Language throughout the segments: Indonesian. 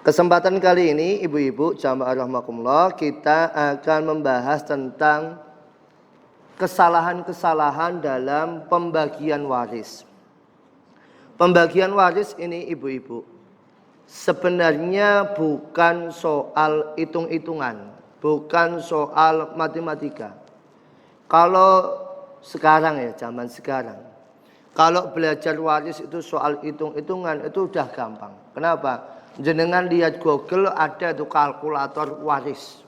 Kesempatan kali ini ibu-ibu jamaah rahimakumullah, kita akan membahas tentang kesalahan-kesalahan dalam pembagian waris. Pembagian waris ini ibu-ibu sebenarnya bukan soal hitung-hitungan, bukan soal matematika. Kalau sekarang ya, zaman sekarang, kalau belajar waris itu soal hitung-hitungan itu udah gampang. Kenapa? Jenengan lihat Google ada tuh kalkulator waris.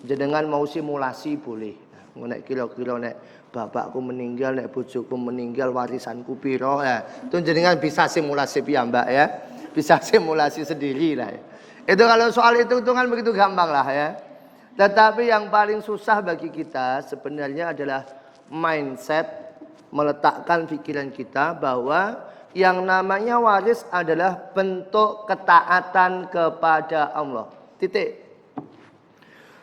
Jenengan mau simulasi boleh. Nek kira-kira nek bapakku meninggal, nek bojoku meninggal, warisanku piro ya. Itu jenengan bisa simulasi piyambak ya. Bisa simulasi sendiri lah ya. Itu kalau soal hitung-hitungan begitu gampang lah ya. Tetapi yang paling susah bagi kita sebenarnya adalah mindset, meletakkan pikiran kita bahwa yang namanya waris adalah bentuk ketaatan kepada Allah. Titik.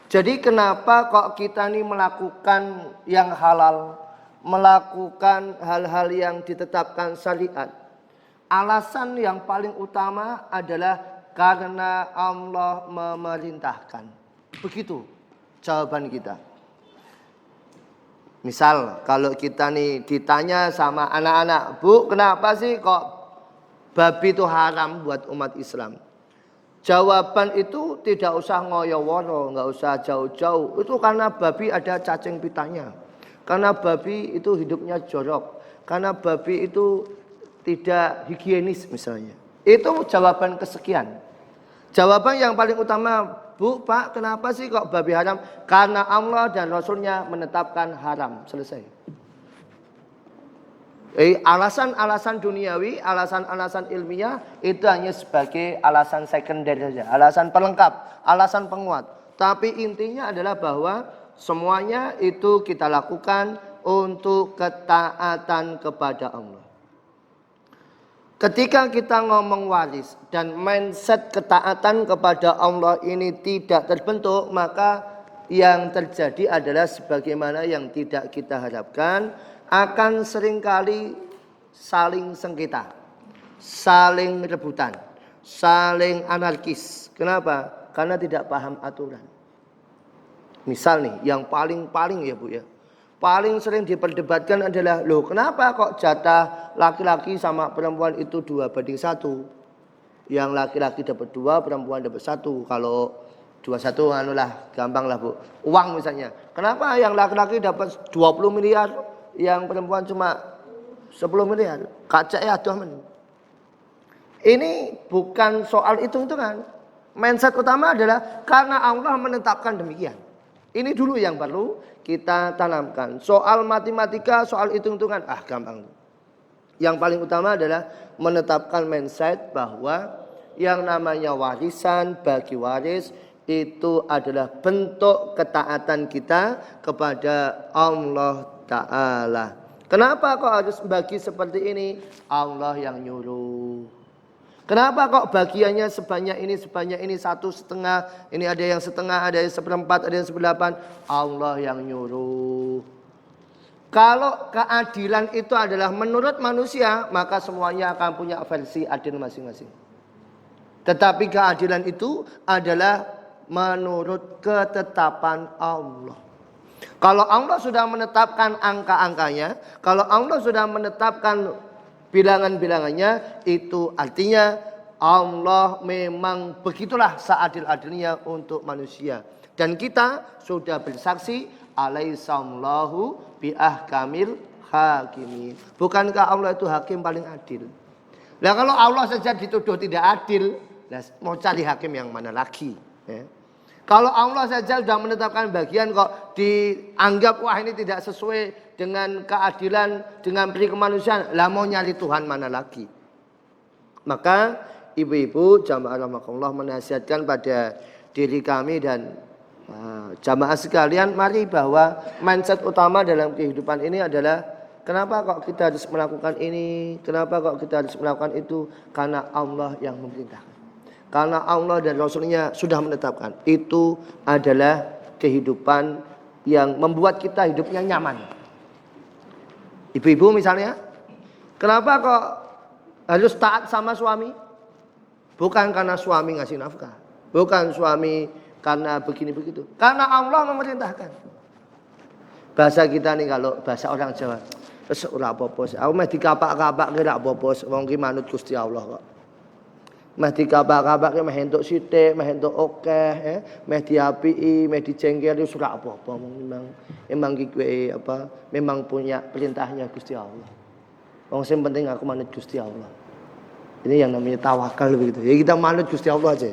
Jadi kenapa kok kita ini melakukan yang halal, melakukan hal-hal yang ditetapkan syariat? Alasan yang paling utama adalah karena Allah memerintahkan. Begitu jawaban kita. Misal kalau kita nih ditanya sama anak-anak, Bu, kenapa sih kok babi itu haram buat umat Islam? Jawaban itu tidak usah ngoyo-woro, nggak usah jauh-jauh. Itu karena babi ada cacing pitanya. Karena babi itu hidupnya jorok. Karena babi itu tidak higienis misalnya. Itu jawaban kesekian. Jawaban yang paling utama, Bu, Pak, kenapa sih kok babi haram? Karena Allah dan Rasulnya menetapkan haram. Selesai. Alasan-alasan duniawi, alasan-alasan ilmiah itu hanya sebagai alasan sekunder saja. Alasan pelengkap, alasan penguat. Tapi intinya adalah bahwa semuanya itu kita lakukan untuk ketaatan kepada Allah. Ketika kita ngomong waris dan mindset ketaatan kepada Allah ini tidak terbentuk, maka yang terjadi adalah sebagaimana yang tidak kita harapkan, akan seringkali saling sengketa, saling rebutan, saling anarkis. Kenapa? Karena tidak paham aturan. Misal nih, yang paling ya Bu ya, paling sering diperdebatkan adalah, loh kenapa kok jatah laki-laki sama perempuan itu 2:1? Yang laki-laki dapat 2, perempuan dapat 1. Kalau 21 anulah gampang lah Bu. Uang misalnya. Kenapa yang laki-laki dapat 20 miliar, yang perempuan cuma 10 miliar? Kaca ya aduh men. Ini bukan soal hitung-hitungan. Mindset utama adalah karena Allah menetapkan demikian. Ini dulu yang perlu kita tanamkan. Soal matematika, soal hitung-hitungan, gampang. Yang paling utama adalah menetapkan mindset bahwa yang namanya warisan bagi waris itu adalah bentuk ketaatan kita kepada Allah Ta'ala. Kenapa kok harus bagi seperti ini? Allah yang nyuruh. Kenapa kok bagiannya sebanyak ini, 1/2, ini ada yang setengah, ada yang 1/4, ada yang 1/8. Allah yang nyuruh. Kalau keadilan itu adalah menurut manusia, maka semuanya akan punya versi adil masing-masing. Tetapi keadilan itu adalah menurut ketetapan Allah. Kalau Allah sudah menetapkan angka-angkanya, kalau Allah sudah menetapkan bilangan-bilangannya, itu artinya Allah memang begitulah seadil-adilnya untuk manusia. Dan kita sudah bersaksi, alaihissallahu biahkamil hakimin. Bukankah Allah itu hakim paling adil? Nah kalau Allah saja dituduh tidak adil, mau cari hakim yang mana lagi? Ya. Kalau Allah saja sudah menetapkan bagian kok dianggap wah ini tidak sesuai dengan keadilan, dengan peri kemanusiaan, lah mau nyari Tuhan mana lagi? Maka ibu-ibu jamaah rahimakumullah menasihatkan pada diri kami dan jamaah sekalian, mari bahwa mindset utama dalam kehidupan ini adalah kenapa kok kita harus melakukan ini, kenapa kok kita harus melakukan itu? Karena Allah yang memerintahkan. Karena Allah dan Rasulnya sudah menetapkan. Itu adalah kehidupan yang membuat kita hidupnya nyaman. Ibu-ibu misalnya, kenapa kok harus taat sama suami? Bukan karena suami ngasih nafkah. Bukan suami karena begini begitu. Karena Allah memerintahkan. Bahasa kita nih kalau bahasa orang Jawa. Wis ora apa-apa. Aku meh dikapak-kapak ki ora apa-apa. Wong ki manut Gusti Allah kok. Meh dikapak-kapak ki meh entuk sithik, meh entuk akeh, meh diapiki, meh dijengkeli wis ora apa-apa. Memang ki kowe memang punya perintahnya Gusti Allah. Wong sing penting aku manut Gusti Allah. Ini yang namanya tawakal begitu. Ya kita manut Gusti Allah aja.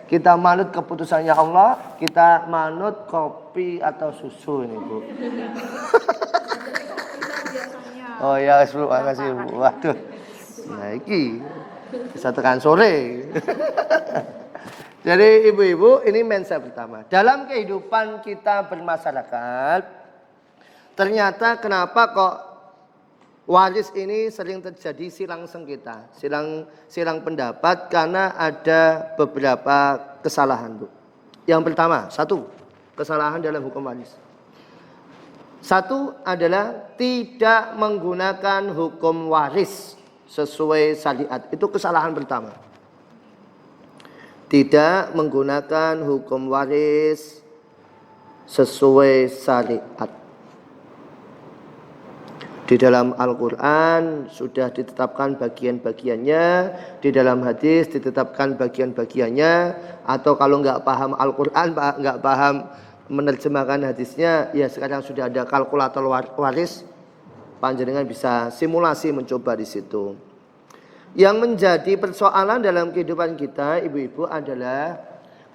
Kita manut keputusannya Allah, kita manut kopi atau susu ini, Bu. Oh ya, terima kasih, Bu. Waduh. Nah, iki bisa tekan sore. Jadi ibu-ibu, ini mindset pertama. Dalam kehidupan kita bermasyarakat, ternyata kenapa kok waris ini sering terjadi silang sengketa, silang pendapat karena ada beberapa kesalahan, Bu. Yang pertama, satu, kesalahan dalam hukum waris. Satu adalah tidak menggunakan hukum waris sesuai syariat. Itu kesalahan pertama. Tidak menggunakan hukum waris sesuai syariat. Di dalam Al-Quran sudah ditetapkan bagian-bagiannya, di dalam hadis ditetapkan bagian-bagiannya, atau kalau nggak paham Al-Quran, nggak paham menerjemahkan hadisnya, ya sekarang sudah ada kalkulator waris, panjenengan bisa simulasi mencoba di situ. Yang menjadi persoalan dalam kehidupan kita, ibu-ibu, adalah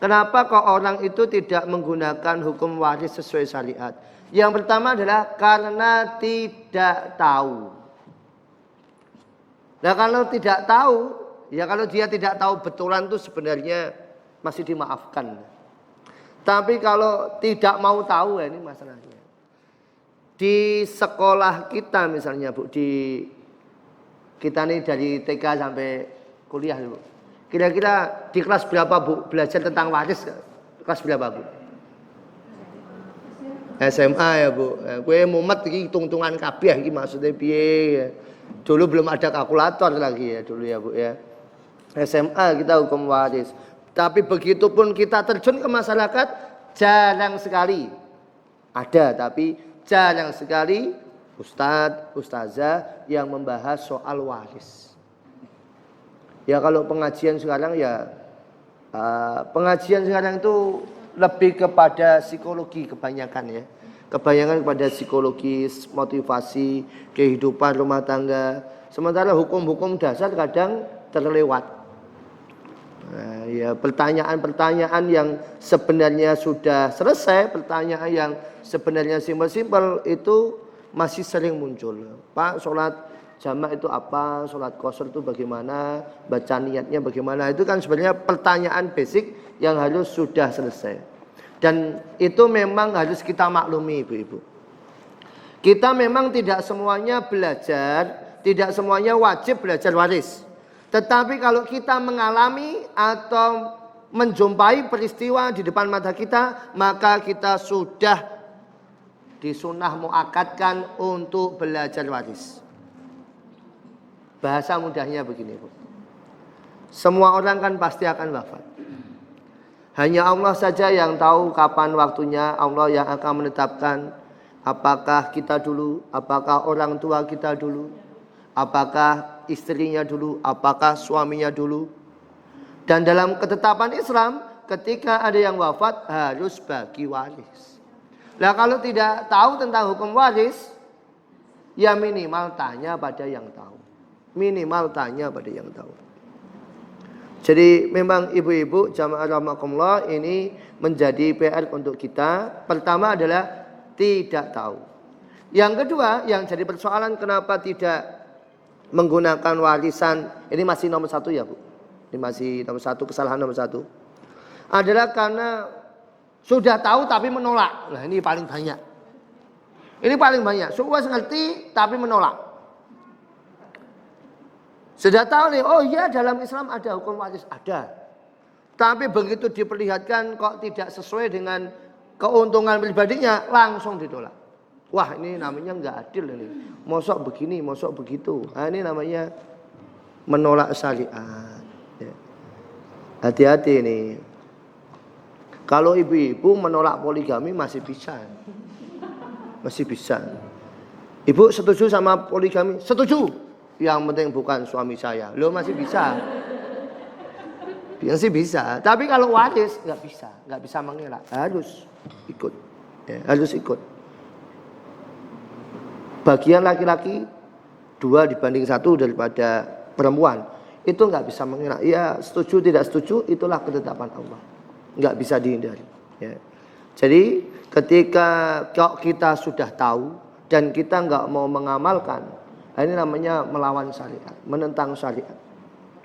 kenapa kok orang itu tidak menggunakan hukum waris sesuai syariat. Yang pertama adalah karena tidak tahu. Nah kalau tidak tahu, ya kalau dia tidak tahu betulan itu sebenarnya masih dimaafkan. Tapi kalau tidak mau tahu, ya ini masalahnya. Di sekolah kita misalnya, Bu, kita nih dari TK sampai kuliah, Bu. Kira-kira di kelas berapa, Bu, belajar tentang waris? Kelas berapa, Bu? SMA ya, Bu. Gue mumet iki hitung-hitungan kabeh iki maksudnya piye. Dulu belum ada kalkulator lagi ya dulu ya, Bu ya. SMA kita hukum waris. Tapi begitu pun kita terjun ke masyarakat, jarang sekali. Ada, tapi jarang sekali ustadz, ustazah yang membahas soal waris. Ya kalau pengajian sekarang ya, pengajian sekarang itu lebih kepada psikologi kebanyakan ya. Kebanyakan kepada psikologis, motivasi, kehidupan rumah tangga. Sementara hukum-hukum dasar kadang terlewat. Nah, ya pertanyaan-pertanyaan yang sebenarnya sudah selesai, pertanyaan yang sebenarnya simpel-simpel itu masih sering muncul. Pak, sholat jamak itu apa? Sholat qasar itu bagaimana? Baca niatnya bagaimana? Itu kan sebenarnya pertanyaan basic yang harus sudah selesai. Dan itu memang harus kita maklumi, ibu-ibu. Kita memang tidak semuanya belajar, tidak semuanya wajib belajar waris. Tetapi kalau kita mengalami atau menjumpai peristiwa di depan mata kita, maka kita sudah disunah muakatkan untuk belajar waris. Bahasa mudahnya begini, Bu. Semua orang kan pasti akan wafat. Hanya Allah saja yang tahu kapan waktunya. Allah yang akan menetapkan apakah kita dulu, apakah orang tua kita dulu, apakah istrinya dulu, apakah suaminya dulu. Dan dalam ketetapan Islam, ketika ada yang wafat harus bagi waris. Nah kalau tidak tahu tentang hukum waris, ya minimal tanya pada yang tahu. Minimal tanya pada yang tahu. Jadi memang ibu-ibu jamaah rahimakumullah, ini menjadi PR untuk kita. Pertama adalah tidak tahu. Yang kedua yang jadi persoalan, kenapa tidak menggunakan warisan, ini masih nomor satu ya, Bu. Ini masih nomor satu, kesalahan nomor satu. Adalah karena sudah tahu tapi menolak. Nah ini paling banyak. Ini paling banyak. Sudah ngerti tapi menolak. Sudah tahu nih, oh iya dalam Islam ada hukum waris, ada. Tapi begitu diperlihatkan kok tidak sesuai dengan keuntungan pribadinya, langsung ditolak. Wah ini namanya nggak adil ini. Mosok begini, mosok begitu. Nah, ini namanya menolak syariat. Ya. Hati-hati nih. Kalau ibu-ibu menolak poligami masih bisa. Masih bisa. Ibu setuju sama poligami? Setuju. Yang penting bukan suami saya. Lo masih bisa. Masih bisa. Tapi kalau waris nggak bisa mengelak. Harus ikut. Ya, harus ikut. Bagian laki-laki 2 dibanding 1 daripada perempuan. Itu nggak bisa mengelak. Ya setuju tidak setuju itulah ketetapan Allah. Nggak bisa dihindari. Ya. Jadi ketika kita sudah tahu dan kita nggak mau mengamalkan, ini namanya melawan syariat, menentang syariat.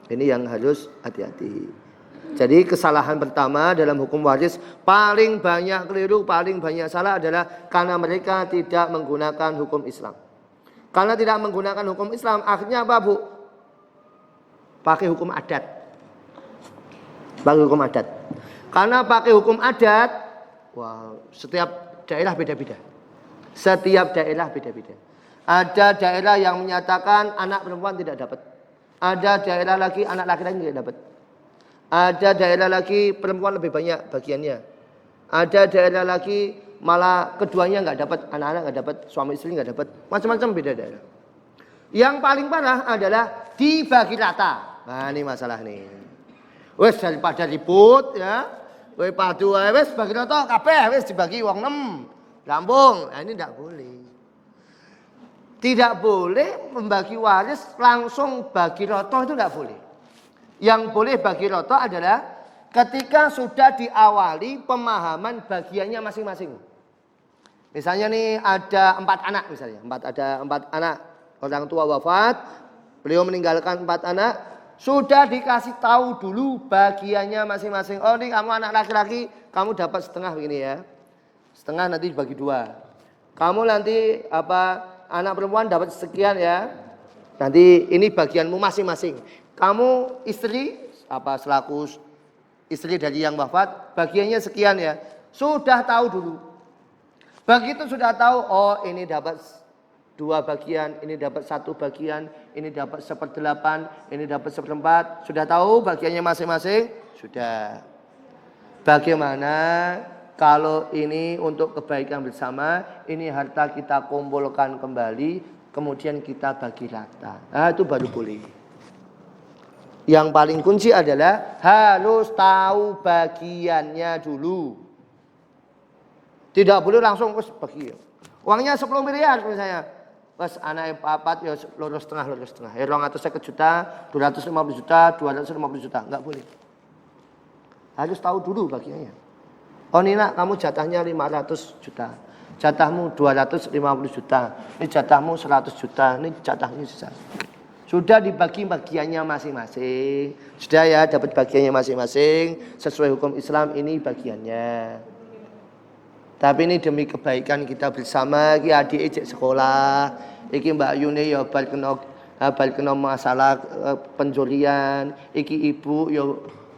Ini yang harus hati-hati. Jadi kesalahan pertama dalam hukum waris paling banyak keliru, paling banyak salah adalah karena mereka tidak menggunakan hukum Islam. Karena tidak menggunakan hukum Islam, akhirnya apa, Bu? Pakai hukum adat. Pakai hukum adat. Karena pakai hukum adat, wah, setiap daerah beda-beda. Setiap daerah beda-beda. Ada daerah yang menyatakan anak perempuan tidak dapat. Ada daerah lagi anak laki-laki tidak dapat. Ada daerah lagi perempuan lebih banyak bagiannya. Ada daerah lagi malah keduanya nggak dapat, anak-anak nggak dapat, suami istri nggak dapat. Macam-macam beda daerah. Yang paling parah adalah dibagi rata. Nah ini masalah nih. Wes daripada ribut ya, wes padu wes bagi rata kabeh wes dibagi wong 6. Rampung. Nah ini tidak boleh. Tidak boleh membagi waris langsung bagi rata, itu tidak boleh. Yang boleh bagi rata adalah ketika sudah diawali pemahaman bagiannya masing-masing. Misalnya nih ada 4 anak misalnya, ada 4 anak, orang tua wafat, beliau meninggalkan 4 anak, sudah dikasih tahu dulu bagiannya masing-masing. Oh nih kamu anak laki-laki, kamu dapat setengah begini ya, setengah nanti dibagi 2. Kamu nanti anak perempuan dapat sekian ya, nanti ini bagianmu masing-masing. Kamu istri selaku istri dari yang wafat, bagiannya sekian ya. Sudah tahu dulu. Begitu sudah tahu, oh ini dapat 2 bagian, ini dapat 1 bagian, ini dapat 1/8, ini dapat 1/4. Sudah tahu bagiannya masing-masing? Sudah. Bagaimana kalau ini untuk kebaikan bersama, ini harta kita kumpulkan kembali, kemudian kita bagi rata. Nah itu baru boleh. Yang paling kunci adalah harus tahu bagiannya dulu. Tidak boleh langsung bagi. Uangnya 10 miliar misalnya. Pas anak 4 ya lurus setengah. Ya 250 juta, 250 juta, 250 juta. Enggak boleh. Harus tahu dulu bagiannya. Oh Nina, kamu jatahnya 500 juta. Jatahmu 250 juta. Ini jatahmu 100 juta. Ini jatahnya sisa. Sudah dibagi bagiannya masing-masing. Sudah ya dapat bagiannya masing-masing. Sesuai hukum Islam ini bagiannya. Tapi ini demi kebaikan kita bersama. Iki adik ejek sekolah. Iki Mbak Yuni ya bal kena masalah pencurian. Iki ibu ya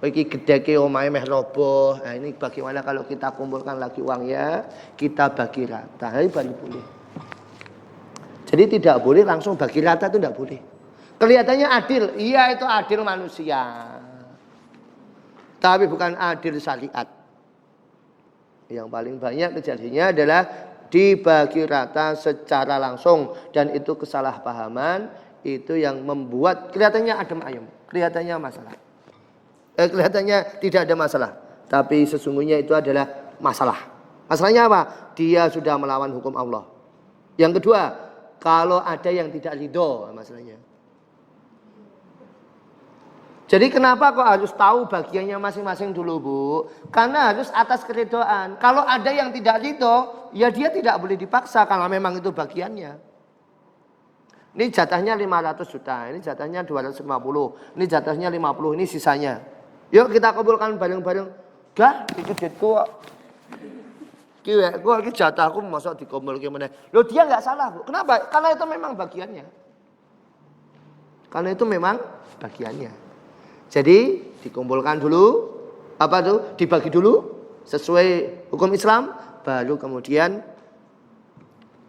iki gedeke omahe meh roboh. Nah ini bagaimana kalau kita kumpulkan lagi uangnya, kita bagi rata. Ini baru boleh. Jadi tidak boleh langsung bagi rata, itu tidak boleh. Kelihatannya adil, iya itu adil manusia. Tapi bukan adil syariat. Yang paling banyak kejadiannya adalah dibagi rata secara langsung. Dan itu kesalahpahaman, itu yang membuat kelihatannya adem ayem. Kelihatannya masalah. Kelihatannya tidak ada masalah. Tapi sesungguhnya itu adalah masalah. Masalahnya apa? Dia sudah melawan hukum Allah. Yang kedua, kalau ada yang tidak ridho masalahnya. Jadi kenapa kok harus tahu bagiannya masing-masing dulu, Bu? Karena harus atas keridhaan. Kalau ada yang tidak ridho, ya dia tidak boleh dipaksa kalau memang itu bagiannya. Ini jatahnya 500 juta, ini jatahnya 250, ini jatahnya 50, ini sisanya. Yuk kita kumpulkan bareng-bareng. Gah, itu duitku kok. Iki jatahku masa dikumpulke meneh. Loh dia enggak salah, Bu. Kenapa? Karena itu memang bagiannya. Karena itu memang bagiannya. Jadi dikumpulkan dulu, dibagi dulu sesuai hukum Islam, baru kemudian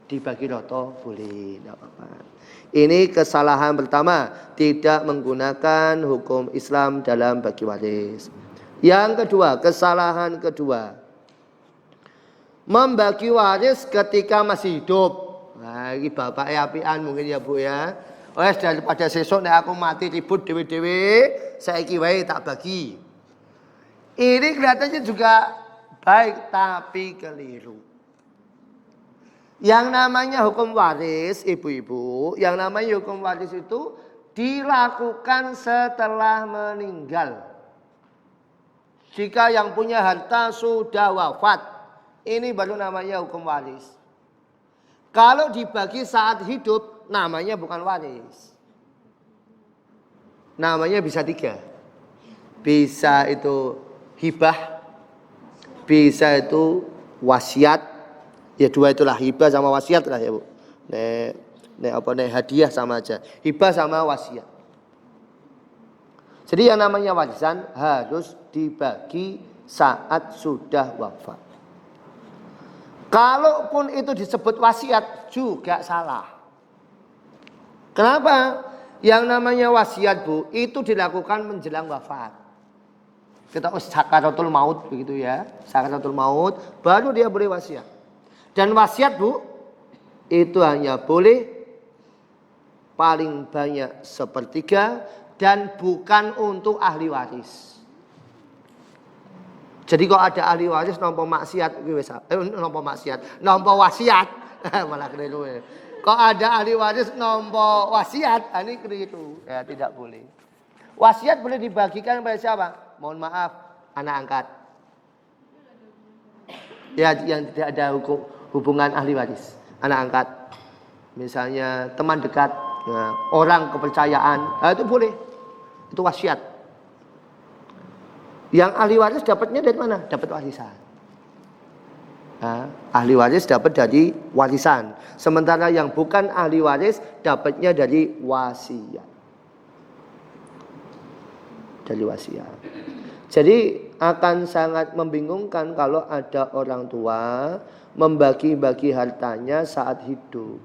dibagi rata boleh, tidak apa-apa. Ini kesalahan pertama, tidak menggunakan hukum Islam dalam bagi waris. Yang kedua, kesalahan kedua, membagi waris ketika masih hidup. Nah, ini bapak apian mungkin ya Bu ya. Wes daripada sesuk nek aku mati ribut dewe-dewe, saiki wae tak bagi. Ini kelihatannya juga baik tapi keliru. Yang namanya hukum waris, ibu-ibu, yang namanya hukum waris itu dilakukan setelah meninggal. Jika yang punya harta sudah wafat, ini baru namanya hukum waris. Kalau dibagi saat hidup, namanya bukan waris. Namanya bisa 3. Bisa itu hibah, bisa itu wasiat. Ya 2 itulah, hibah sama wasiat lah ya Bu. Nek hadiah sama aja. Hibah sama wasiat. Jadi yang namanya warisan harus dibagi saat sudah wafat. Kalaupun itu disebut wasiat juga salah. Kenapa? Yang namanya wasiat Bu, itu dilakukan menjelang wafat. Kita sakaratul maut begitu ya. Sakaratul maut baru dia boleh wasiat. Dan wasiat Bu, itu hanya boleh paling banyak 1/3 dan bukan untuk ahli waris. Jadi kalau ada ahli waris nampa maksiat, nampa wasiat, malah keliru ya. Kalau ada ahli waris nampa wasiat, ini keliru, ya tidak boleh. Wasiat boleh dibagikan kepada siapa? Mohon maaf, anak angkat. Ya, yang tidak ada hubungan ahli waris, anak angkat, misalnya teman dekat, ya, orang kepercayaan, itu boleh, itu wasiat. Yang ahli waris dapatnya dari mana? Dapat warisan. Nah, ahli waris dapat dari warisan, sementara yang bukan ahli waris dapatnya dari wasiat. Dari wasiat. Jadi akan sangat membingungkan kalau ada orang tua membagi-bagi hartanya saat hidup.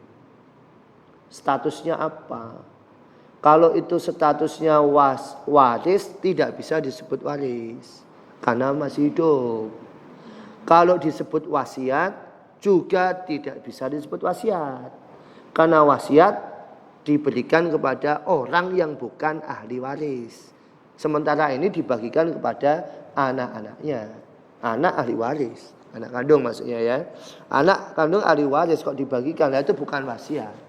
Statusnya apa? Kalau itu statusnya waris, tidak bisa disebut waris karena masih hidup. Kalau disebut wasiat juga tidak bisa disebut wasiat karena wasiat diberikan kepada orang yang bukan ahli waris. Sementara ini dibagikan kepada anak-anaknya, anak ahli waris. Anak kandung maksudnya ya. Anak kandung ahli waris kok dibagikan, nah itu bukan wasiat.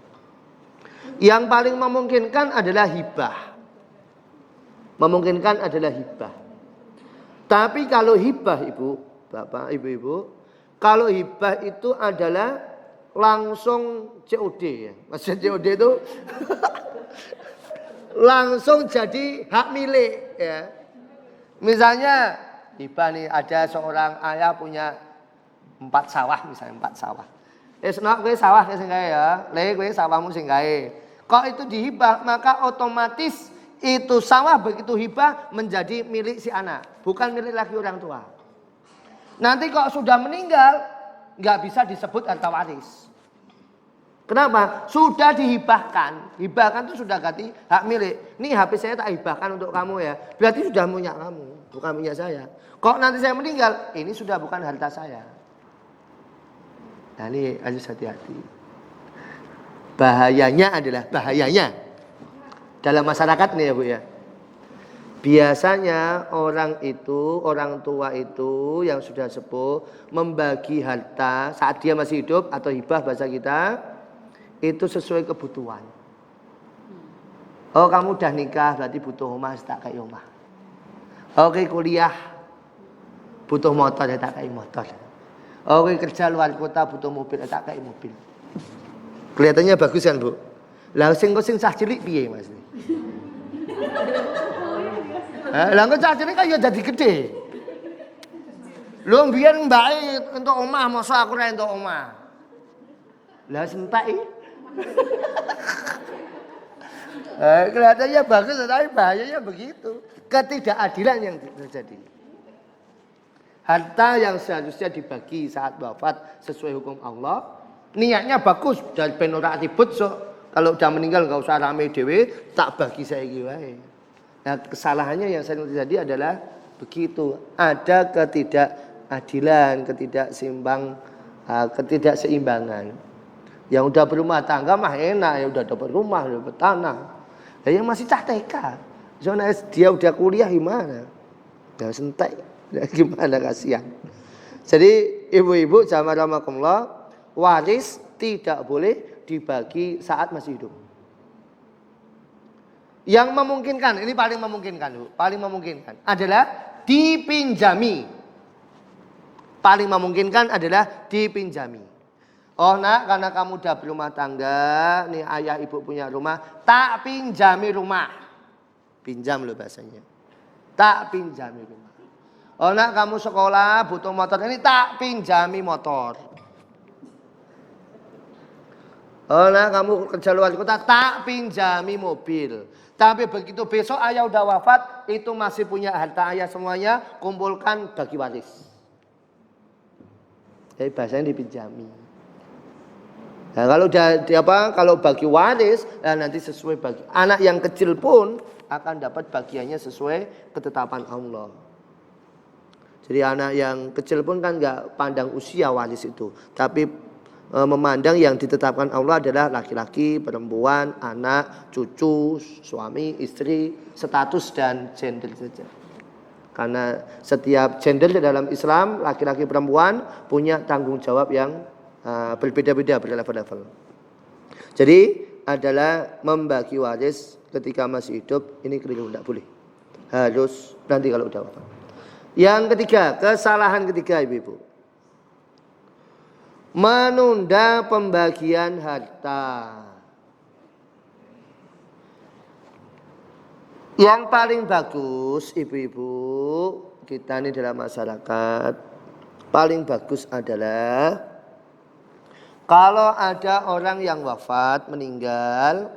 Yang paling memungkinkan adalah hibah. Memungkinkan adalah hibah. Tapi kalau hibah Ibu, Bapak, Ibu-ibu, kalau hibah itu adalah langsung COD ya. Maksudnya COD itu langsung jadi hak milik ya. Misalnya hibah nih, ada seorang ayah punya 4 sawah misalnya, 4 sawah. Senok kowe sawah sing gawe ya, le kowe sawahmu sing gawe. Kok itu dihibah, maka otomatis itu sawah begitu hibah menjadi milik si anak, bukan milik lagi orang tua. Nanti kok sudah meninggal, nggak bisa disebut harta waris. Kenapa? Sudah dihibahkan. Hibahkan itu sudah ganti hak milik. Nih HP saya tak hibahkan untuk kamu ya. Berarti sudah punya kamu, bukan punya saya. Kok nanti saya meninggal, ini sudah bukan harta saya. Nah ini harus hati-hati. Bahayanya dalam masyarakat nih ya Bu ya. Biasanya orang tua itu yang sudah sepuh membagi harta saat dia masih hidup atau hibah bahasa kita itu sesuai kebutuhan. Oh kamu udah nikah berarti butuh rumah, tak kayak rumah. Oke kuliah butuh motor, ya tak kayak motor. Oke kerja luar kota butuh mobil, ya tak kayak mobil. Kelihatannya bagus kan Bu? Lah sing cah cilik piye Mas? Lah kok cah cilik kan ya jadi gede. Lu mbiyen mbake entuk omah, mosok aku ora entuk omah. Lah sentak iki. Kelihatannya bagus tapi bahayanya begitu. Ketidakadilan yang terjadi. Harta yang seharusnya dibagi saat wafat sesuai hukum Allah, niatnya bagus dan ben ora ribut Kalau udah meninggal nggak usah rame dewe, tak bagi saiki wae. Nah, kesalahannya yang sering terjadi adalah begitu. Ada ketidakadilan, ketidakseimbangan. Yang udah berumah tangga mah enak, ya udah dapat rumah, dapat tanah. Nah, yang masih cah TK, soalnya dia udah kuliah gimana? Ya sentek, gimana kasihan. Jadi ibu-ibu jamaah rahimakumullah, waris tidak boleh dibagi saat masih hidup. Yang memungkinkan, ini paling memungkinkan adalah dipinjami. Paling memungkinkan adalah dipinjami. Oh nak, karena kamu udah berumah tangga, nih ayah ibu punya rumah, tak pinjami rumah. Pinjam loh bahasanya. Tak pinjami rumah. Oh nak, kamu sekolah butuh motor, ini tak pinjami motor. Oh nak, kamu kerja luar kota, tak pinjami mobil. Tapi begitu besok ayah udah wafat, itu masih punya harta ayah semuanya, kumpulkan bagi waris. Jadi bahasanya dipinjami. Nah, kalau bagi waris, nanti sesuai bagi anak yang kecil pun akan dapat bagiannya sesuai ketetapan Allah. Jadi anak yang kecil pun kan nggak pandang usia waris itu, tapi memandang yang ditetapkan Allah adalah laki-laki, perempuan, anak, cucu, suami, istri, status dan gender saja. Karena setiap gender di dalam Islam, laki-laki perempuan punya tanggung jawab yang berbeda-beda, berlevel-level. Jadi adalah membagi waris ketika masih hidup, ini keliru, tidak boleh. Harus nanti kalau udah wafat. Yang ketiga, kesalahan ketiga ibu-ibu. Menunda pembagian harta. Yang paling bagus ibu-ibu kita ini dalam masyarakat, paling bagus adalah kalau ada orang yang wafat, meninggal,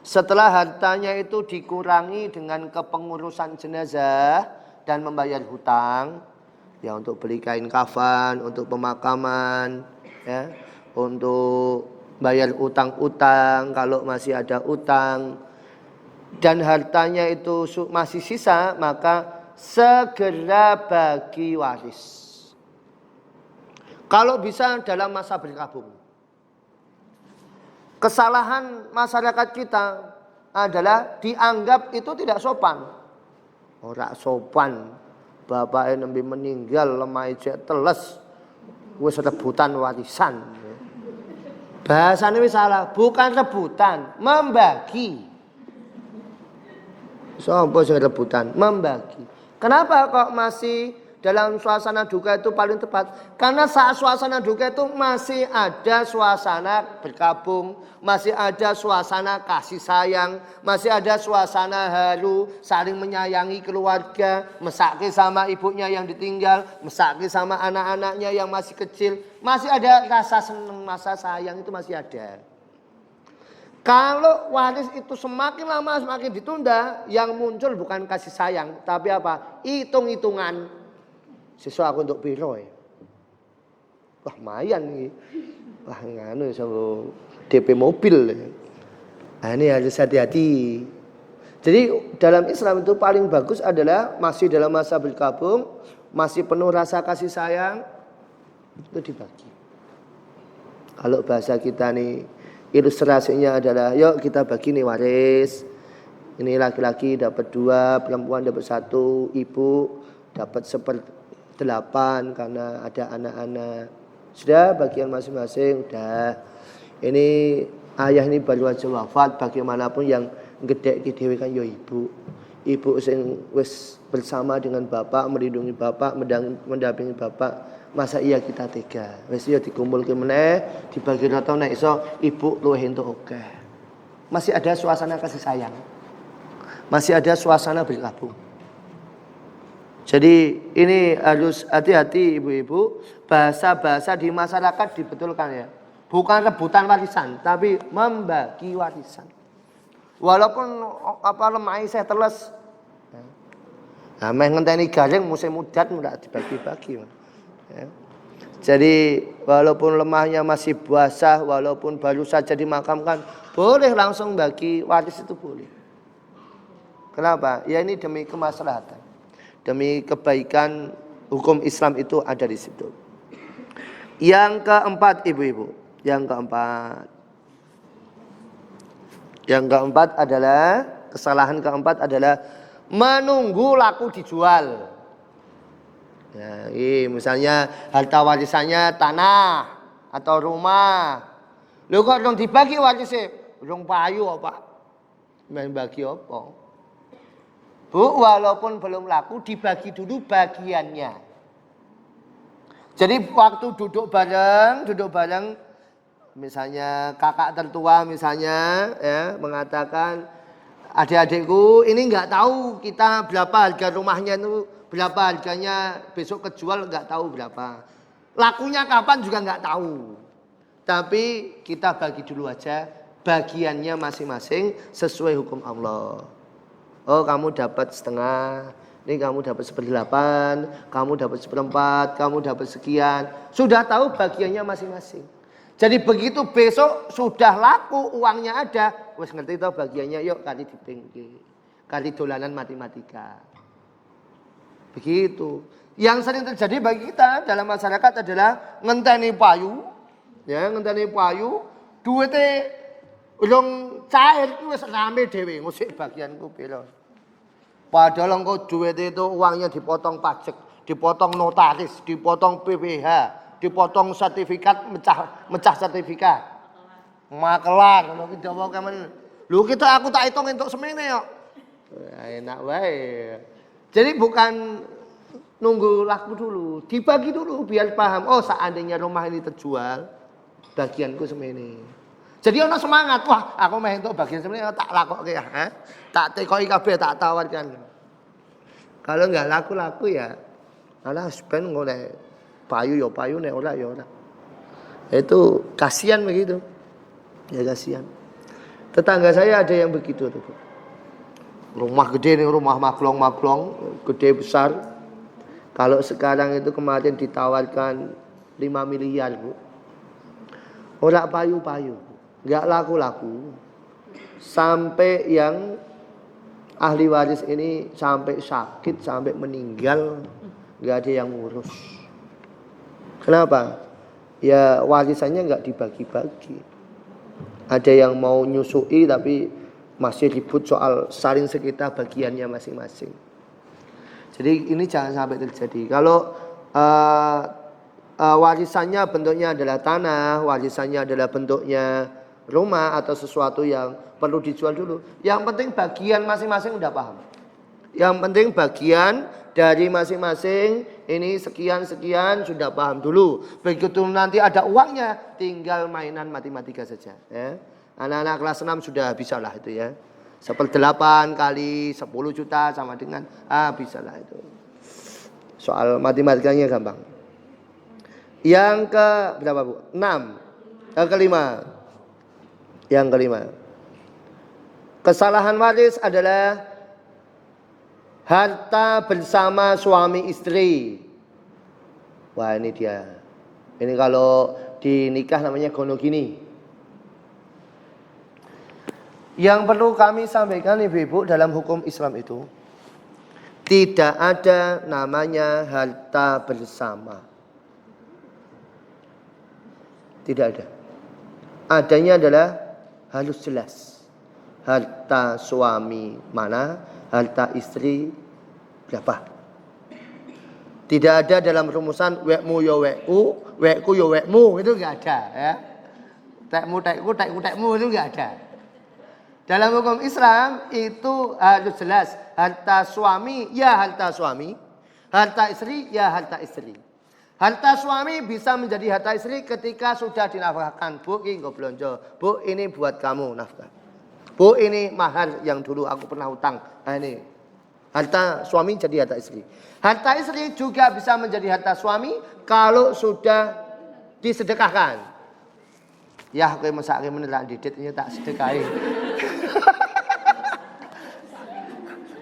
setelah hartanya itu dikurangi dengan kepengurusan jenazah dan membayar hutang, ya untuk beli kain kafan, untuk pemakaman, ya, untuk bayar utang-utang kalau masih ada utang, dan hartanya itu masih sisa, maka segera bagi waris. Kalau bisa dalam masa berkabung. Kesalahan masyarakat kita adalah dianggap itu tidak sopan. Ora sopan. Bapaknya nembe meninggal lemah cek teles. Wis rebutan warisan. Bahasanya wis salah, bukan rebutan, membagi. Sopo sing rebutan? Membagi. Kenapa kok masih dalam suasana duka itu paling tepat? Karena saat suasana duka itu masih ada suasana berkabung, masih ada suasana kasih sayang, masih ada suasana haru, saling menyayangi keluarga, mesake sama ibunya yang ditinggal, mesake sama anak-anaknya yang masih kecil, masih ada rasa senang, rasa sayang itu masih ada. Kalau waris itu semakin lama semakin ditunda, yang muncul bukan kasih sayang, tapi apa? Hitung-hitungan. Sesuk aku untuk piro ya? Wah, lumayan nih. Wah, nganu sama DP mobil. Nah, ini harus hati-hati. Jadi dalam Islam itu paling bagus adalah masih dalam masa berkabung, masih penuh rasa kasih sayang, itu dibagi. Kalau bahasa kita nih, ilustrasinya adalah, yuk kita bagi nih waris. Ini laki-laki dapat 2, perempuan dapat 1, ibu dapat 1/8 karena ada anak-anak. Sudah bagian masing-masing, udah. Ini ayah ini baru aja wafat, bagaimanapun yang gedek dhewe kan ya ibu. Ibu sing wis bersama dengan bapak, melindungi bapak, mendampingi bapak. Masa iya kita tega? Wis ya dikumpulke meneh, dibagi rata nek iso ibu luwih entuk akeh. Masih ada suasana kasih sayang. Masih ada suasana berkabung. Jadi ini harus hati-hati ibu-ibu, bahasa-bahasa di masyarakat dibetulkan ya. Bukan rebutan warisan, tapi membagi warisan. Walaupun lemai saya teles. Nah, meh ngenteni garing musim mudat ndak dibagi-bagi. Ya. Jadi walaupun lemahnya masih basah, walaupun baru saja dimakamkan, boleh langsung bagi waris itu boleh. Kenapa? Ya ini demi kemaslahatan, demi kebaikan hukum Islam itu ada di situ. Yang keempat ibu-ibu, yang keempat adalah kesalahan keempat adalah menunggu laku dijual. Ya, misalnya harta warisannya tanah atau rumah. Lho kok dong dibagi warisnya? Dong payu apa? Main bagi apa? Bu, walaupun belum laku dibagi dulu bagiannya. Jadi waktu duduk bareng misalnya kakak tertua misalnya ya mengatakan adik-adikku ini nggak tahu kita berapa harga rumahnya itu, berapa harganya besok kejual nggak tahu berapa. Lakunya kapan juga nggak tahu. Tapi kita bagi dulu aja bagiannya masing-masing sesuai hukum Allah. Oh kamu dapat setengah, ini kamu dapat 1/8, kamu dapat 1/4, kamu dapat sekian. Sudah tahu bagiannya masing-masing. Jadi begitu besok sudah laku uangnya ada, wes ngerti tahu bagiannya yuk kali dipinggi, kali dolanan matematika. Begitu. Yang sering terjadi bagi kita dalam masyarakat adalah ngenteni payu, ya ngenteni payu, duitnya urung cair wis rame dhewe ngusik bagianku pira. Padahal engko duit itu uangnya dipotong pajak, dipotong notaris, dipotong PPh, dipotong sertifikat mecah sertifikat. Makelar ngono ki dawa kemen. Lho aku tak hitung entuk semene yo. Enak wae. Jadi bukan nunggu laku dulu, dibagi dulu biar paham. Oh seandainya rumah ini terjual, bagianku semene. Jadi ono semangat, wah aku meh entuk bagian semene tak lakokke ya, tak tekoki kabeh tak tawarkan. Kalau nggak laku-laku ya, alah ben golek payu ya payu nek ora ya ora. Itu kasihan begitu. Ya kasihan. Tetangga saya ada yang begitu tuh. Rumah gede nih, rumah maglong-maglong, gede besar. Kalau sekarang itu kemarin ditawarkan 5 miliar, Bu. Ora payu-payu, enggak laku-laku. Sampai yang ahli waris ini sampai sakit, sampai meninggal, enggak ada yang ngurus. Kenapa? Ya warisannya enggak dibagi-bagi. Ada yang mau nyusui tapi masih ribut soal saling sekitar bagiannya masing-masing. Jadi ini jangan sampai terjadi. Kalau warisannya bentuknya adalah tanah, warisannya adalah bentuknya rumah atau sesuatu yang perlu dijual dulu. Yang penting bagian masing-masing udah paham. Yang penting bagian dari masing-masing ini sekian-sekian sudah paham dulu. Begitu nanti ada uangnya tinggal mainan matematika saja. Ya. Anak-anak kelas 6 sudah bisa lah itu ya. 1/8 kali 10 juta sama dengan bisa lah itu. Soal matematikanya gampang. Yang ke berapa Bu? 6. Yang kelima. Yang kelima. Kesalahan waris adalah harta bersama suami istri. Wah ini dia. Ini kalau di nikah namanya gono gini. Yang perlu kami sampaikan ibu-ibu dalam hukum Islam itu tidak ada namanya harta bersama. Tidak ada. Adanya adalah harus jelas. Harta suami mana, harta istri berapa. Tidak ada dalam rumusan wekmu yo wekku, wekku yo wekmu, itu enggak ada ya. Tekmu tekku, tekku tekmu itu enggak ada. Dalam hukum Islam itu harus jelas. Harta suami ya harta suami, harta istri ya harta istri. Harta suami bisa menjadi harta istri ketika sudah dinafkahkan. Bu, ini enggak belanja. Bu, ini buat kamu nafkah. Bu, ini mahar yang dulu aku pernah utang. Nah ini harta suami jadi harta istri. Harta istri juga bisa menjadi harta suami kalau sudah disedekahkan. Ya, kowe mesake menelak didit ini tak sedekahi.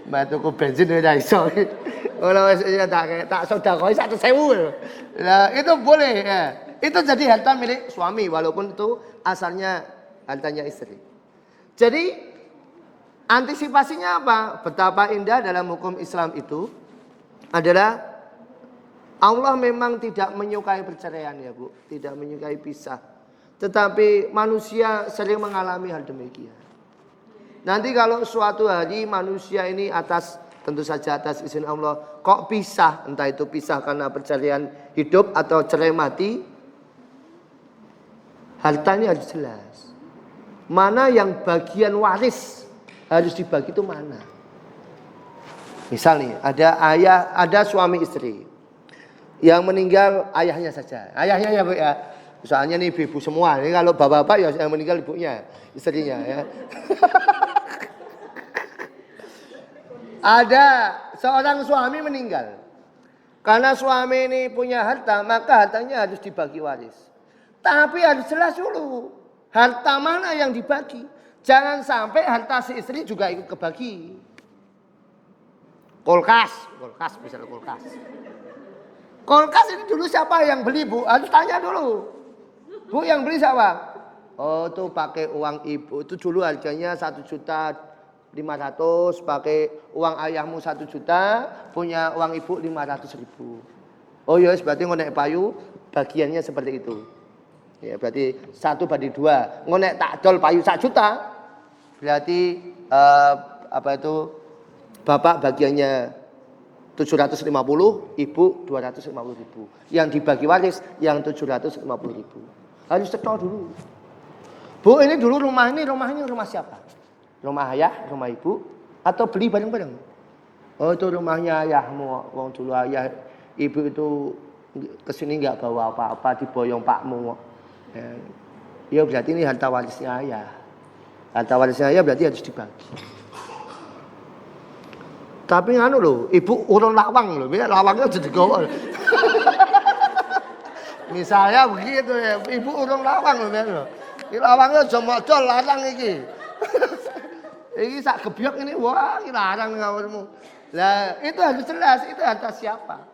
Mbak tuku bensin ora iso. Kalau ya tak sedekah 100.000. Nah, itu boleh ya. Itu jadi harta milik suami walaupun itu asalnya hartanya istri. Jadi antisipasinya apa? Betapa indah dalam hukum Islam itu adalah Allah memang tidak menyukai perceraian ya Bu, tidak menyukai pisah. Tetapi manusia sering mengalami hal demikian. Nanti kalau suatu hari manusia ini tentu saja atas izin Allah kok pisah, entah itu pisah karena perceraian hidup atau cerai mati, hartanya harus jelas. Mana yang bagian waris harus dibagi itu mana? Misal nih, ada suami istri. Yang meninggal ayahnya saja. Ayahnya ya Bu ya. Soalnya nih ibu semua. Ini kalau bapak-bapak ya yang meninggal ibunya, istrinya ya. Ada seorang suami meninggal. Karena suami ini punya harta, maka hartanya harus dibagi waris. Tapi harus jelas dulu, harta mana yang dibagi. Jangan sampai harta si istri juga ikut kebagi. Kulkas misalnya kulkas. Kulkas ini dulu siapa yang beli Bu? Harus tanya dulu. Bu yang beli siapa? Oh tuh pakai uang ibu. Itu dulu harganya 1.500.000. Pakai uang ayahmu 1 juta. Punya uang ibu 500.000. Oh yes berarti ngonek payu bagiannya seperti itu. Ya berarti 1/2. Ngonek takdol payu 1 juta. Berarti bapak bagiannya 750, ibu 250.000. Yang dibagi waris yang 750.000. Harus cetok dulu. Bu, ini dulu rumahnya rumah siapa? Rumah ayah, rumah ibu, atau beli bareng-bareng? Oh, itu rumahnya ayahmu. Wong dulu ayah, ibu itu kesini nggak bawa apa-apa, diboyong pakmu. Ya berarti ini harta warisnya ayah. Harta warisnya ayah berarti harus dibagi. Tapi nganu lho, ibu urun lawang lho, lawangnya jadi gawa. Misalnya begitu ya, ibu urun lawang lho. Ini lawangnya aja modal larang iki. Iki sak gebyok ini, wah ini larang ngawurmu. Lah itu harus jelas, itu harta siapa.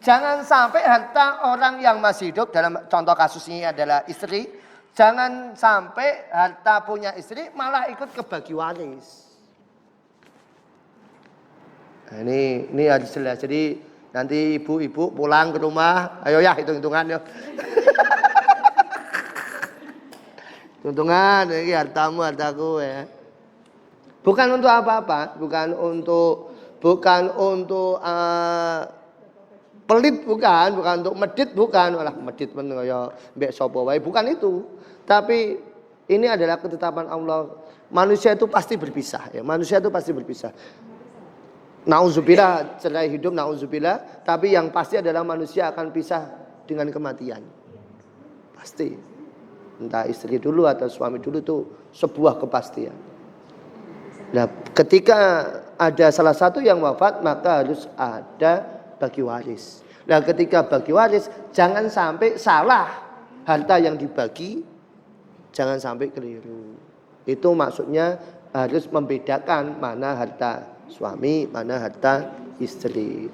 Jangan sampai harta orang yang masih hidup, dalam contoh kasus ini adalah istri. Jangan sampai harta punya istri malah ikut kebagi waris. Nah, ini harus jelas. Jadi nanti ibu-ibu pulang ke rumah, ayo ya hitung-hitungan ya. Hitungan, ini hartamu, hartaku ya. Bukan untuk apa-apa, bukan untuk pelit, bukan untuk medit, bukan. Walah medit men kaya mbek sapa wae, bukan itu. Tapi ini adalah ketetapan Allah. Manusia itu pasti berpisah ya. Manusia itu pasti berpisah. Nauzubillah cerai hidup, nauzubillah. Tapi yang pasti adalah manusia akan pisah dengan kematian. Pasti. Entah istri dulu atau suami dulu itu sebuah kepastian. Nah, ketika ada salah satu yang wafat, maka harus ada bagi waris. Nah, ketika bagi waris, jangan sampai salah harta yang dibagi, jangan sampai keliru. Itu maksudnya harus membedakan mana harta suami, mana harta istri.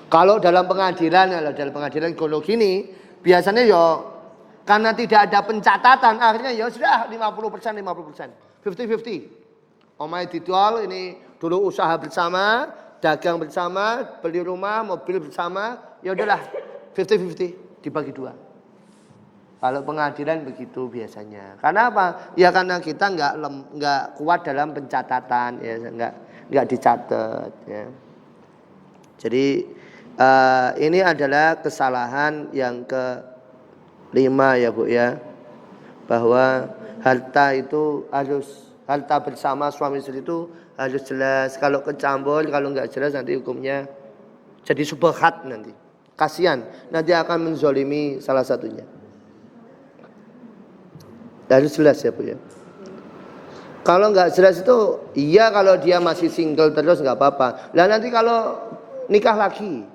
Kalau dalam pengadilan kalau gini, biasanya ya karena tidak ada pencatatan, akhirnya ya sudah 50%, 50%. Omai didol, ini dulu usaha bersama, dagang bersama, beli rumah, mobil bersama, ya udahlah 50-50 dibagi 2. Kalau pengadilan begitu biasanya. Karena apa? Ya karena kita nggak kuat dalam pencatatan, ya nggak dicatat. Ya. Jadi ini adalah kesalahan yang ke-5 ya Bu ya, bahwa harta itu harta bersama suami istri itu harus jelas. Kalau kecampur, kalau nggak jelas nanti hukumnya jadi subhat nanti. Kasihan, nanti akan menzolimi salah satunya. Harus jelas ya Bu ya. Kalau nggak jelas itu, iya kalau dia masih single terus nggak apa-apa. Lah nanti kalau nikah lagi,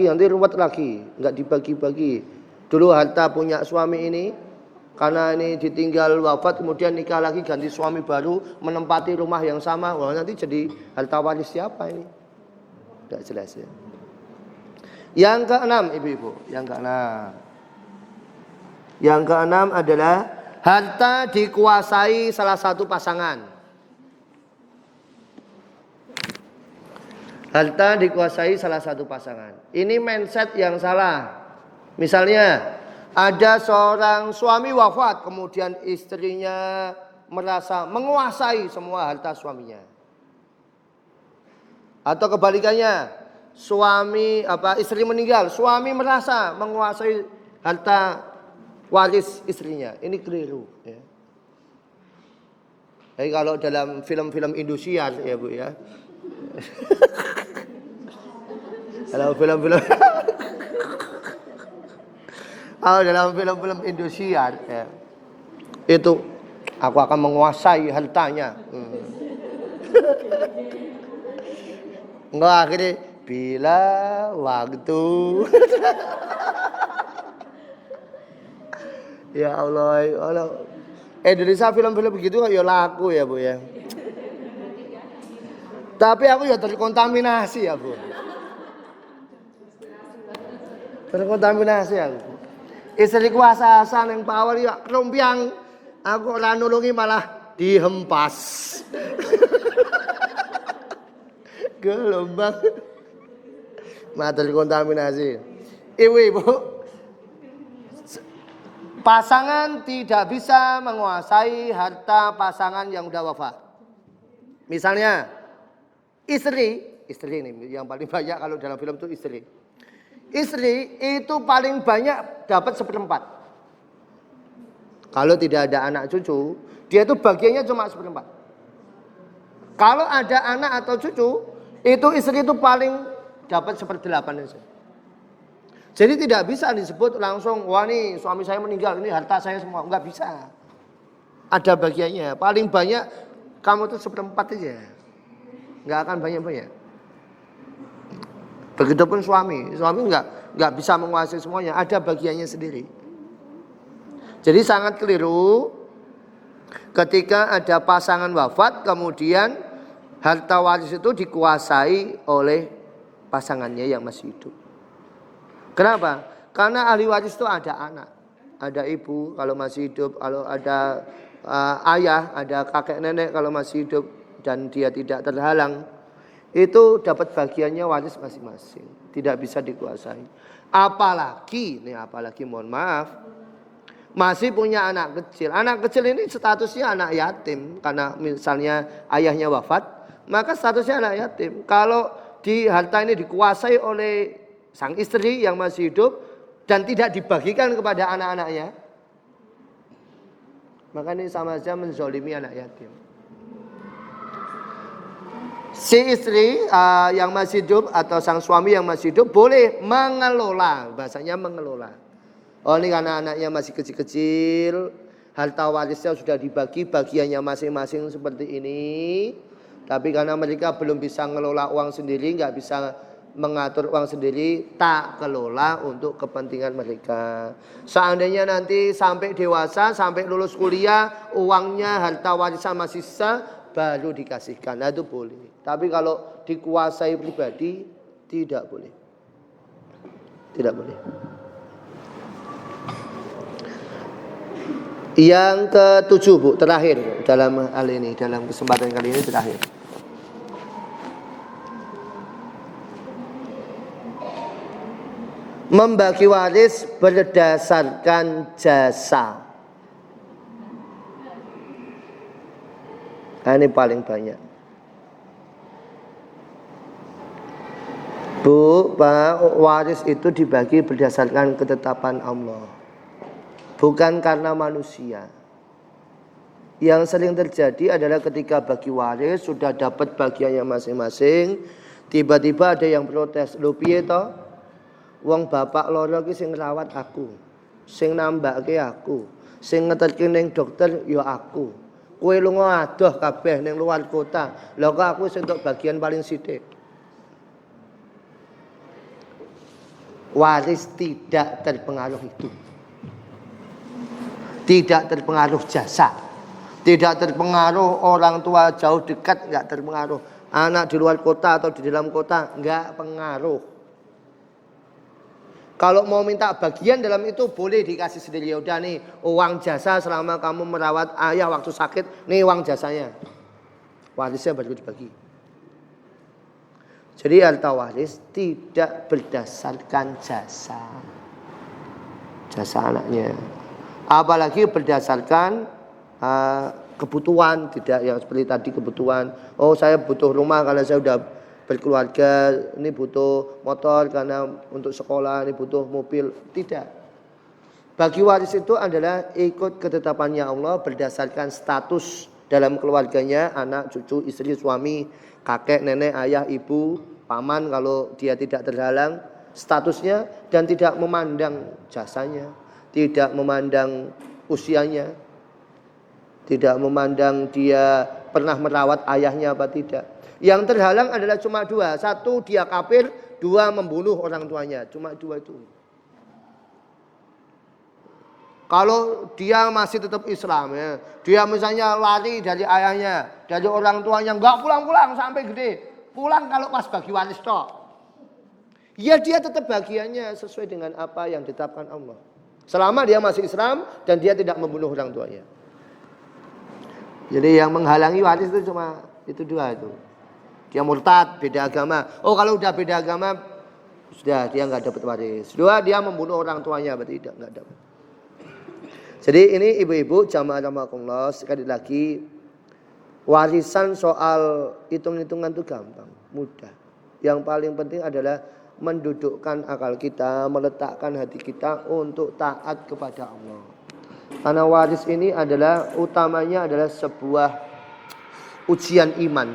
nanti ruwet lagi, nggak dibagi-bagi. Dulu harta punya suami ini, Karena ini ditinggal wafat kemudian nikah lagi ganti suami baru menempati rumah yang sama, wah nanti jadi harta waris siapa ini? Tidak jelas ya. Yang keenam ibu-ibu, yang keenam adalah harta dikuasai salah satu pasangan. Harta dikuasai salah satu pasangan. Ini mindset yang salah. Misalnya ada seorang suami wafat, kemudian istrinya merasa menguasai semua harta suaminya. Atau kebalikannya, istri meninggal, suami merasa menguasai harta waris istrinya. Ini keliru. Ya. Jadi kalau dalam film-film Indosiar ya Bu ya. Kalau film-film kalau dalam film-film Indosiar ya, itu aku akan menguasai hartanya. Enggak, akhirnya bila waktu. Ya Allah, Indonesia film-film begitu ya laku ya Bu ya. Tapi aku ya terkontaminasi ya Bu. Terkontaminasi aku. Istriku asa-asa yang power ya kerumpiang. Aku ora nulungi malah dihempas. Gelombang. Mater kontaminasi. Ibu-ibu, pasangan tidak bisa menguasai harta pasangan yang sudah wafat. Misalnya istri ini yang paling banyak kalau dalam film itu istri. Istri itu paling banyak dapat 1/4. Kalau tidak ada anak cucu, dia itu bagiannya cuma 1/4. Kalau ada anak atau cucu, itu istri itu paling dapat 1/8 saja. Jadi tidak bisa disebut langsung, wah nih suami saya meninggal, ini harta saya semua. Enggak bisa. Ada bagiannya. Paling banyak kamu itu 1/4 aja. Enggak akan banyak-banyak. Begitupun suami enggak bisa menguasai semuanya, ada bagiannya sendiri. Jadi sangat keliru ketika ada pasangan wafat kemudian harta waris itu dikuasai oleh pasangannya yang masih hidup. Kenapa? Karena ahli waris itu ada anak, ada ibu kalau masih hidup, kalau ada ayah, ada kakek nenek kalau masih hidup dan dia tidak terhalang. Itu dapat bagiannya waris masing-masing, tidak bisa dikuasai. Apalagi mohon maaf, masih punya anak kecil. Anak kecil ini statusnya anak yatim karena misalnya ayahnya wafat, maka statusnya anak yatim. Kalau di harta ini dikuasai oleh sang istri yang masih hidup dan tidak dibagikan kepada anak-anaknya, maka ini sama saja menzolimi anak yatim. Si istri yang masih hidup atau sang suami yang masih hidup boleh mengelola, bahasanya mengelola. Oh ini karena anaknya masih kecil-kecil, harta warisnya sudah dibagi bagiannya masing-masing seperti ini. Tapi karena mereka belum bisa mengelola uang sendiri, nggak bisa mengatur uang sendiri, tak kelola untuk kepentingan mereka. Seandainya nanti sampai dewasa, sampai lulus kuliah, uangnya harta warisan masih sisa, baru dikasihkan. Nah itu boleh. Tapi kalau dikuasai pribadi tidak boleh. Tidak boleh. Yang ketujuh Bu, terakhir dalam hal ini, dalam kesempatan kali ini terakhir. Membagi waris berdasarkan jasa. Nah, ini paling banyak. Bu, Pak, waris itu dibagi berdasarkan ketetapan Allah, bukan karena manusia. Yang sering terjadi adalah ketika bagi waris sudah dapat bagiannya masing-masing, tiba-tiba ada yang protes, lho piye to? Wong bapak loro ki sing ngrawat aku, sing nambake aku, sing ngeterke ning dokter ya aku. Kowe lunga adoh kabeh ning luar kota. Lha kok aku sing entuk bagian paling sithik. Waris tidak terpengaruh itu. Tidak terpengaruh jasa. Tidak terpengaruh orang tua jauh dekat, enggak terpengaruh. Anak di luar kota atau di dalam kota, enggak pengaruh. Kalau mau minta bagian dalam itu boleh dikasih sendiri. Ya udah nih uang jasa selama kamu merawat ayah waktu sakit, nih uang jasanya. Warisnya baru dibagi. Jadi harta waris tidak berdasarkan jasa anaknya. Apalagi berdasarkan kebutuhan, tidak yang seperti tadi kebutuhan. Oh saya butuh rumah karena saya sudah berkeluarga, ini butuh motor karena untuk sekolah, ini butuh mobil. Tidak. Bagi waris itu adalah ikut ketetapannya Allah berdasarkan status dalam keluarganya, anak, cucu, istri, suami, kakek, nenek, ayah, ibu, paman kalau dia tidak terhalang statusnya, dan tidak memandang jasanya, tidak memandang usianya, tidak memandang dia pernah merawat ayahnya apa tidak. Yang terhalang adalah cuma dua. Satu, dia kafir. Dua, membunuh orang tuanya. Cuma dua itu. Kalau dia masih tetap Islam ya, dia misalnya lari dari ayahnya, dari orang tuanya, nggak pulang-pulang sampai gede. Pulang kalau pas bagi waris toh. Ya dia tetap bagiannya sesuai dengan apa yang ditetapkan Allah. Selama dia masih Islam dan dia tidak membunuh orang tuanya. Jadi yang menghalangi waris itu cuma itu dua itu. Dia murtad, beda agama. Oh kalau udah beda agama sudah dia nggak dapat waris. Dua, dia membunuh orang tuanya, berarti nggak dapat. Jadi ini ibu-ibu jamaah rahimakumullah, sekali lagi warisan soal hitung-hitungan itu gampang, mudah. Yang paling penting adalah mendudukkan akal kita, meletakkan hati kita untuk taat kepada Allah. Karena waris ini adalah utamanya adalah sebuah ujian iman.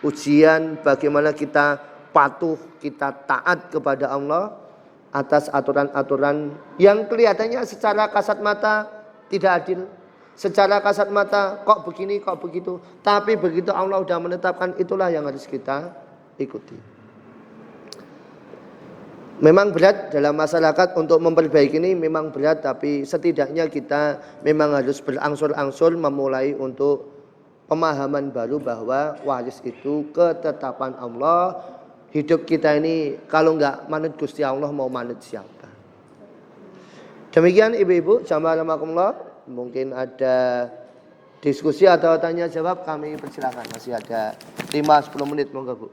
Ujian bagaimana kita patuh, kita taat kepada Allah atas aturan-aturan yang kelihatannya secara kasat mata tidak adil. Secara kasat mata kok begini, kok begitu. Tapi begitu Allah sudah menetapkan, itulah yang harus kita ikuti. Memang berat dalam masyarakat untuk memperbaiki ini, memang berat, tapi setidaknya kita memang harus berangsur-angsur memulai untuk pemahaman baru bahwa waris itu ketetapan Allah. Hidup kita ini kalau enggak manut Gusti Allah mau manut siapa? Demikian ibu-ibu jamaah rahimakumullah, mungkin ada diskusi atau tanya jawab, kami persilakan. Masih ada 5-10 menit, monggo Bu.